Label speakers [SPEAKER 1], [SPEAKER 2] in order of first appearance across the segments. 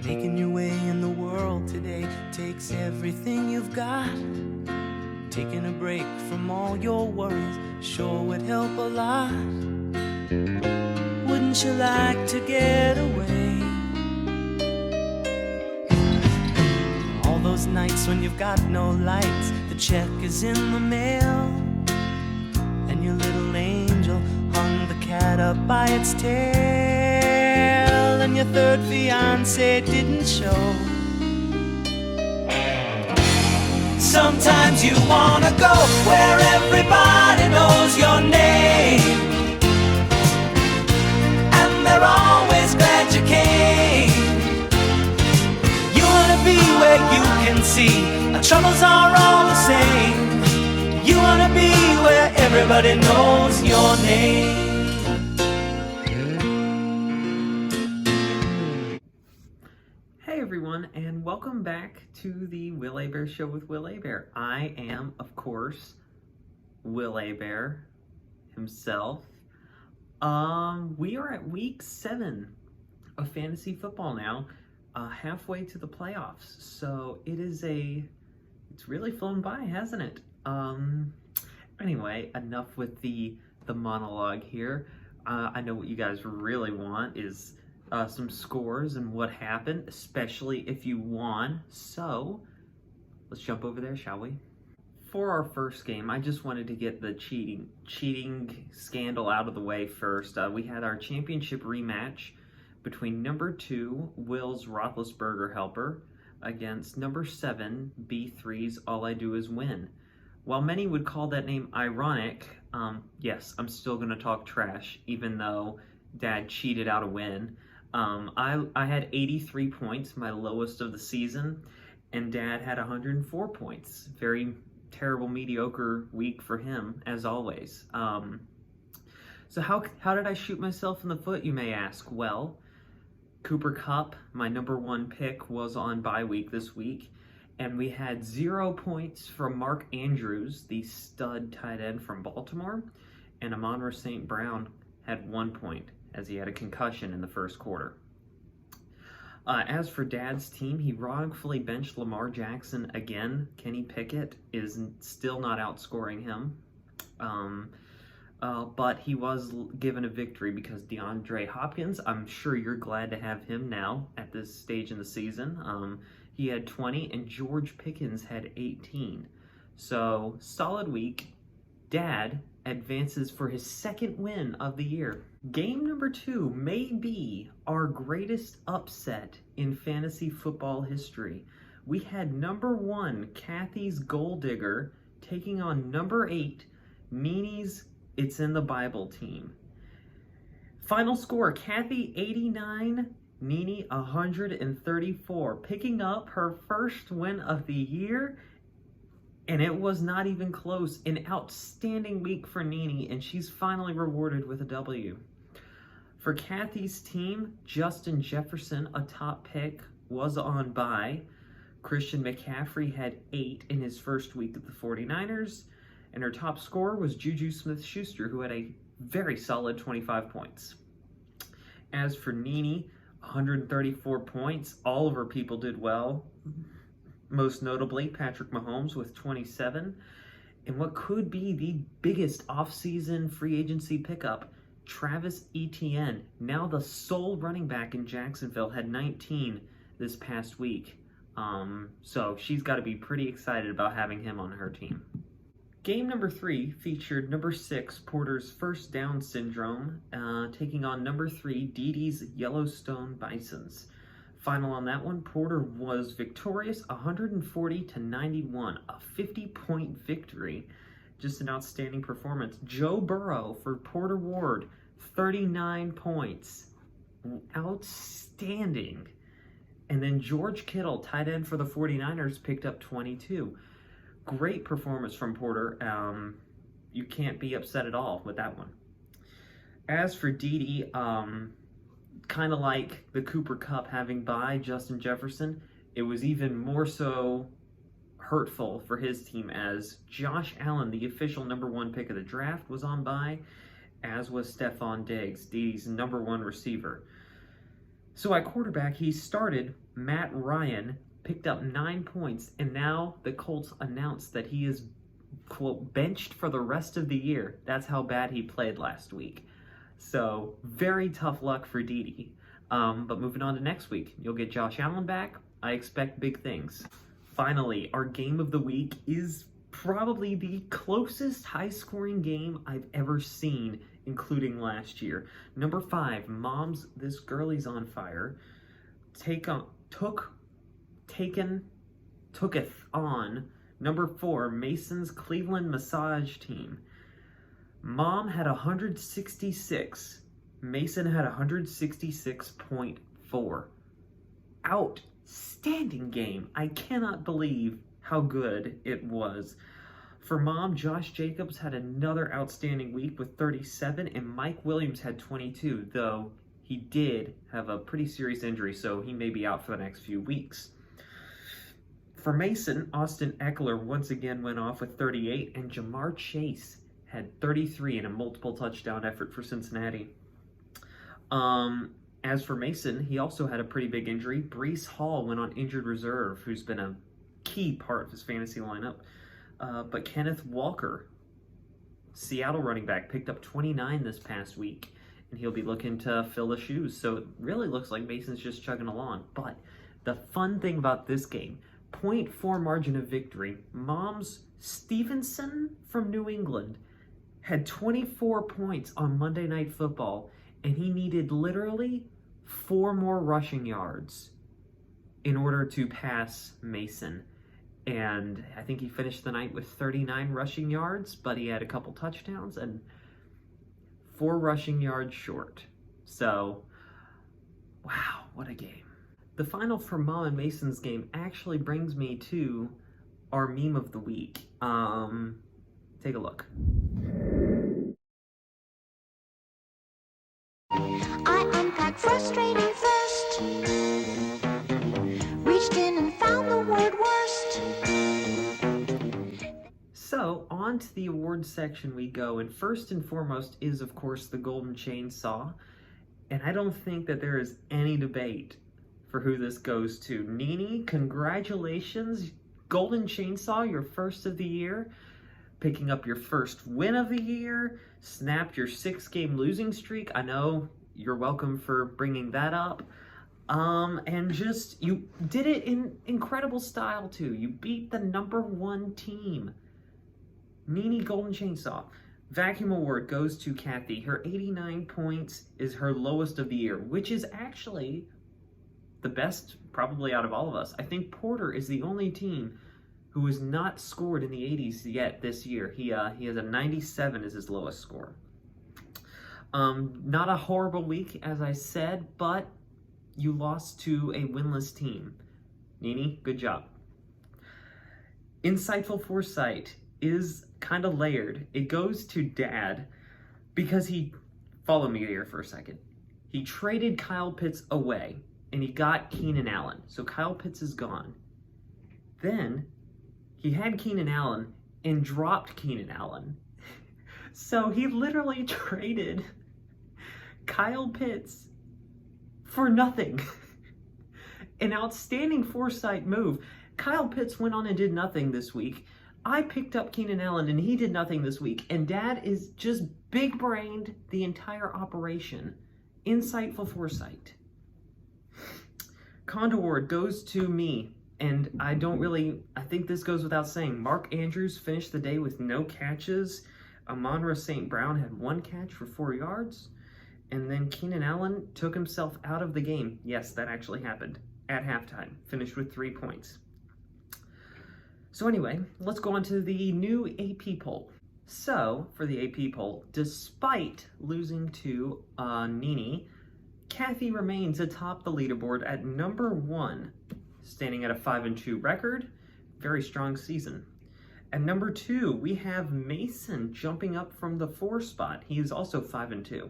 [SPEAKER 1] Making your way in the world today takes everything you've got. Taking a break from all your worries sure would help a lot. Wouldn't you like to get away? All those nights when you've got no lights, the check is in the mail, and your little angel hung the cat up by its tail, and your third fiancé didn't show. Sometimes you wanna go where everybody knows your name, and they're always glad you came. You wanna be where you can see our troubles are all the same. You wanna be where everybody knows your name.
[SPEAKER 2] Hey everyone, and welcome back to the Will A Bear Show with Will A Bear. I am, of course, Will A Bear himself. We are at week 7 of fantasy football now, halfway to the playoffs. So it's really flown by, hasn't it? Anyway, enough with the monologue here. I know what you guys really want is some scores and what happened, especially if you won. So let's jump over there, shall we? For our first game, I just wanted to get the cheating scandal out of the way first. We had our championship rematch between number 2, Will's Roethlisberger helper, against number 7, B3's All I Do Is Win. While many would call that name ironic, yes, I'm still going to talk trash, even though Dad cheated out a win. I had 83 points, my lowest of the season, and Dad had 104 points. Very terrible, mediocre week for him, as always. So how did I shoot myself in the foot, you may ask? Well, Cooper Kupp, my number 1 pick, was on bye week this week, and we had 0 points from Mark Andrews, the stud tight end from Baltimore, and Amon-Ra St. Brown had 1 point, as he had a concussion in the first quarter. As for Dad's team, he wrongfully benched Lamar Jackson again. Kenny Pickett is still not outscoring him. But he was given a victory because DeAndre Hopkins, I'm sure you're glad to have him now at this stage in the season. He had 20 and George Pickens had 18. So, solid week. Dad advances for his 2nd win of the year. Game number 2 may be our greatest upset in fantasy football history. We had number 1, Kathy's Goal Digger, taking on number 8, Nini's It's in the Bible team. Final score, Kathy 89, Nini 134, picking up her first win of the year. And it was not even close. An outstanding week for Nini, and she's finally rewarded with a W. For Kathy's team, Justin Jefferson, a top pick, was on bye. Christian McCaffrey had 8 in his first week at the 49ers, and her top scorer was Juju Smith-Schuster, who had a very solid 25 points. As for Nini, 134 points. All of her people did well. Most notably, Patrick Mahomes with 27. And what could be the biggest offseason free agency pickup, Travis Etienne, now the sole running back in Jacksonville, had 19 this past week. So she's got to be pretty excited about having him on her team. Game number 3 featured number 6, Porter's First Down Syndrome, taking on number 3, Dee Dee's Yellowstone Bisons. Final on that one, Porter was victorious, 140-91, a 50-point victory. Just an outstanding performance. Joe Burrow for Porter Ward, 39 points. Outstanding. And then George Kittle, tight end for the 49ers, picked up 22. Great performance from Porter. You can't be upset at all with that one. As for Dee Dee, kind of like the Cooper Kupp having bye Justin Jefferson, it was even more so hurtful for his team as Josh Allen, the official number 1 pick of the draft, was on bye, as was Stephon Diggs, Didi's #1 receiver. So at quarterback, he started Matt Ryan, picked up 9 points, and now the Colts announced that he is, quote, benched for the rest of the year. That's how bad he played last week. So very tough luck for Didi. But moving on to next week, you'll get Josh Allen back. I expect big things. Finally, our game of the week is probably the closest high-scoring game I've ever seen, including last year. Number 5, Mom's This Girlie's on Fire, tooketh on number 4, Mason's Cleveland Massage Team. Mom had 166. Mason had 166.4. Outstanding game. I cannot believe how good it was. For Mom, Josh Jacobs had another outstanding week with 37, and Mike Williams had 22, though he did have a pretty serious injury, so he may be out for the next few weeks. For Mason, Austin Eckler once again went off with 38, and Jamar Chase had 33 in a multiple touchdown effort for Cincinnati. As for Mason, he also had a pretty big injury. Breece Hall went on injured reserve, who's been a key part of his fantasy lineup. But Kenneth Walker, Seattle running back, picked up 29 this past week, and he'll be looking to fill the shoes. So it really looks like Mason's just chugging along. But the fun thing about this game, 0.4 margin of victory, Mom's Stevenson from New England had 24 points on Monday Night Football, and he needed literally 4 more rushing yards in order to pass Mason. And I think he finished the night with 39 rushing yards, but he had a couple touchdowns and 4 rushing yards short. So, wow, what a game. The final for Mom and Mason's game actually brings me to our meme of the week. Take a look.
[SPEAKER 3] I unpacked frustrating first, reached in and found the word worst.
[SPEAKER 2] So, on to the awards section we go, and first and foremost is, of course, the Golden Chainsaw, and I don't think that there is any debate for who this goes to. Nini, congratulations, Golden Chainsaw, your first of the year, picking up your first win of the year, snapped your 6-game losing streak. I know, you're welcome for bringing that up. And just, you did it in incredible style too. You beat the #1 team. Nini, Golden Chainsaw. Vacuum award goes to Kathy. Her 89 points is her lowest of the year, which is actually the best probably out of all of us. I think Porter is the only team who has not scored in the 80s yet this year. He has a 97 as his lowest score. Not a horrible week, as I said, but you lost to a winless team. Nini, good job. Insightful foresight is kind of layered. It goes to Dad because follow me here for a second. He traded Kyle Pitts away and he got Keenan Allen. So Kyle Pitts is gone. Then he had Keenan Allen and dropped Keenan Allen. So he literally traded Kyle Pitts for nothing. An outstanding foresight move. Kyle Pitts went on and did nothing this week. I picked up Keenan Allen and he did nothing this week. And Dad is just big-brained the entire operation. Insightful foresight. Condor Award goes to me. And I think this goes without saying. Mark Andrews finished the day with no catches. Amon-Ra St. Brown had 1 catch for 4 yards. And then Keenan Allen took himself out of the game. Yes, that actually happened at halftime. Finished with 3 points. So anyway, let's go on to the new AP poll. So, for the AP poll, despite losing to Nini, Kathy remains atop the leaderboard at #1, standing at a 5-2 record. Very strong season. At #2, we have Mason jumping up from the 4 spot. He is also 5-2.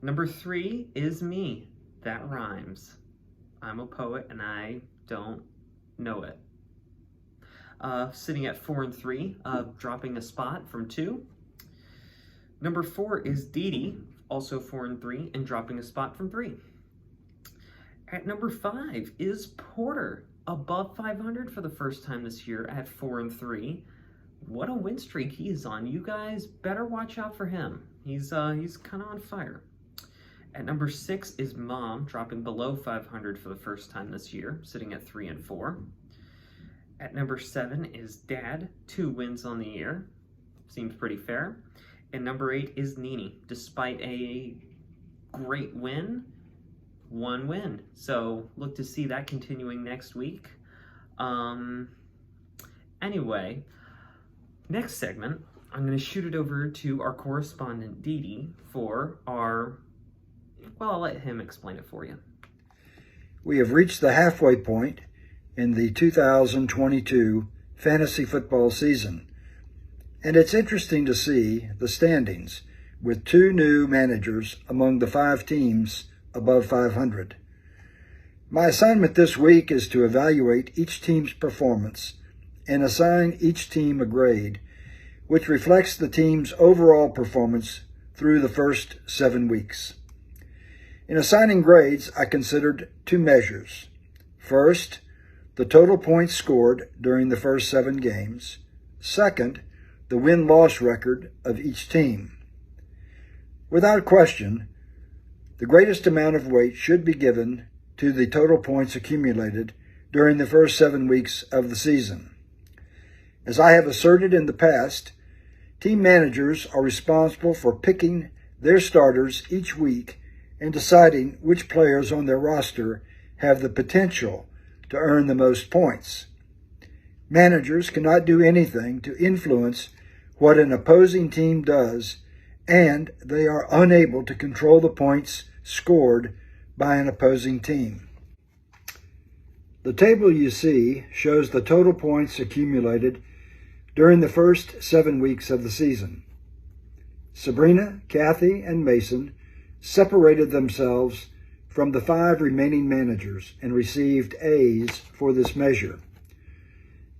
[SPEAKER 2] #3 is me. That rhymes. I'm a poet and I don't know it. Sitting at 4-3, dropping a spot from 2. Number 4 is Didi, also 4-3, and dropping a spot from 3. At number 5 is Porter, above 500 for the first time this year at 4-3. What a win streak he's on. You guys better watch out for him. He's kind of on fire. At number 6 is Mom, dropping below 500 for the first time this year, sitting at 3-4. At number 7 is Dad, 2 wins on the year. Seems pretty fair. And number 8 is Nini, despite a great win, 1 win. So look to see that continuing next week. Anyway, next segment, I'm going to shoot it over to our correspondent Didi for our, well, I'll let him explain it for you.
[SPEAKER 4] We have reached the halfway point in the 2022 fantasy football season, and it's interesting to see the standings with 2 new managers among the 5 teams above 500. My assignment this week is to evaluate each team's performance and assign each team a grade, which reflects the team's overall performance through the first 7 weeks. In assigning grades, I considered 2 measures. First, the total points scored during the first 7 games. Second, the win-loss record of each team. Without question, the greatest amount of weight should be given to the total points accumulated during the first 7 weeks of the season. As I have asserted in the past, team managers are responsible for picking their starters each week and deciding which players on their roster have the potential to earn the most points. Managers cannot do anything to influence what an opposing team does, and they are unable to control the points scored by an opposing team. The table you see shows the total points accumulated during the first 7 weeks of the season. Sabrina, Kathy, and Mason separated themselves from the 5 remaining managers and received A's for this measure.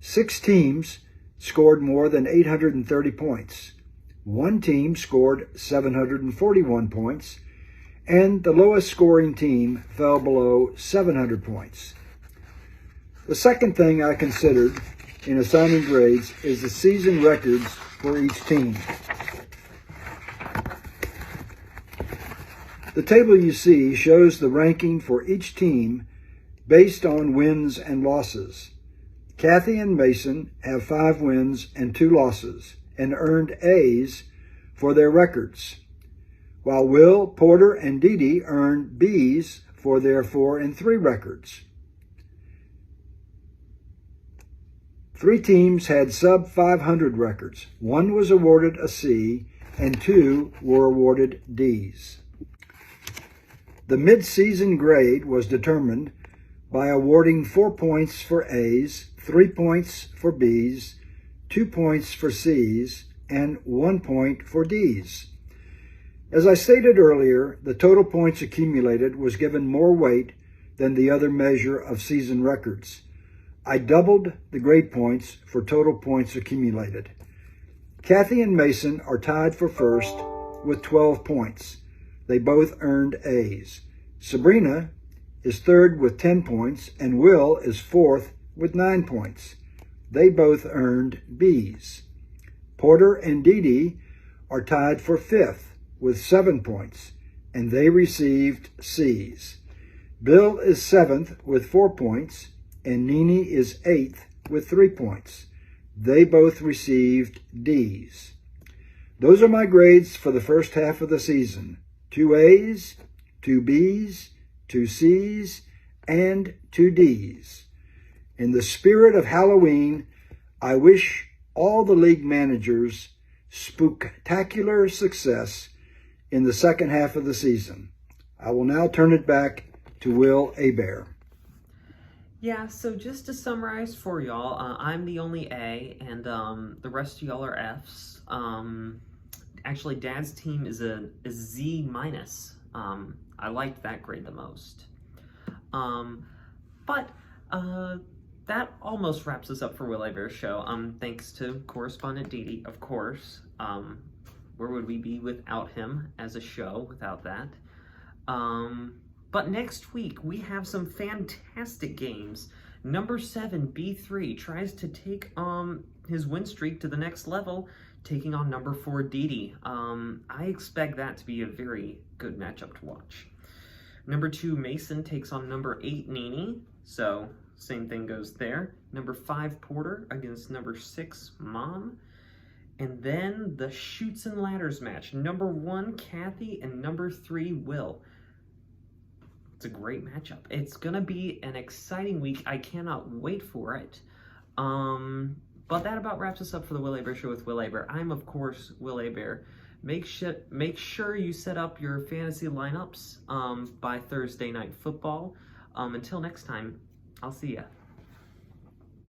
[SPEAKER 4] 6 teams scored more than 830 points. 1 team scored 741 points, and the lowest scoring team fell below 700 points. The second thing I considered in assigning grades is the season records for each team. The table you see shows the ranking for each team based on wins and losses. Kathy and Mason have 5 wins and 2 losses and earned A's for their records, while Will, Porter, and Didi earned B's for their 4-3 records. 3 teams had sub-500 records. 1 was awarded a C, and 2 were awarded D's. The mid-season grade was determined by awarding 4 points for A's, 3 points for B's, 2 points for C's, and 1 point for D's. As I stated earlier, the total points accumulated was given more weight than the other measure of season records. I doubled the grade points for total points accumulated. Kathy and Mason are tied for first with 12 points. They both earned A's. Sabrina is third with 10 points, and Will is fourth with 9 points. They both earned B's. Porter and Didi are tied for fifth with 7 points, and they received C's. Bill is 7th with 4 points, and Nini is 8th with 3 points. They both received D's. Those are my grades for the first half of the season. 2 A's, 2 B's, 2 C's, and 2 D's. In the spirit of Halloween, I wish all the league managers spooktacular success in the second half of the season. I will now turn it back to Will Abare.
[SPEAKER 2] Yeah, so just to summarize for y'all, I'm the only A, and the rest of y'all are F's. Actually, Dad's team is a Z minus. I liked that grade the most. But that almost wraps us up for Will Abare's show. Thanks to correspondent Didi, of course. Where would we be without him as a show, without that? But next week, we have some fantastic games. Number 7, B3, tries to take his win streak to the next level, taking on number 4, Didi. I expect that to be a very good matchup to watch. Number 2, Mason takes on number 8, Nini. So, same thing goes there. Number 5, Porter against number 6, Mom. And then the Chutes and Ladders match. Number 1, Kathy, and number 3, Will. It's a great matchup. It's going to be an exciting week. I cannot wait for it. But that about wraps us up for the Will Aber Show with Will Aber. I'm, of course, Will Aber. Make sure you set up your fantasy lineups by Thursday Night Football. Until next time, I'll see ya.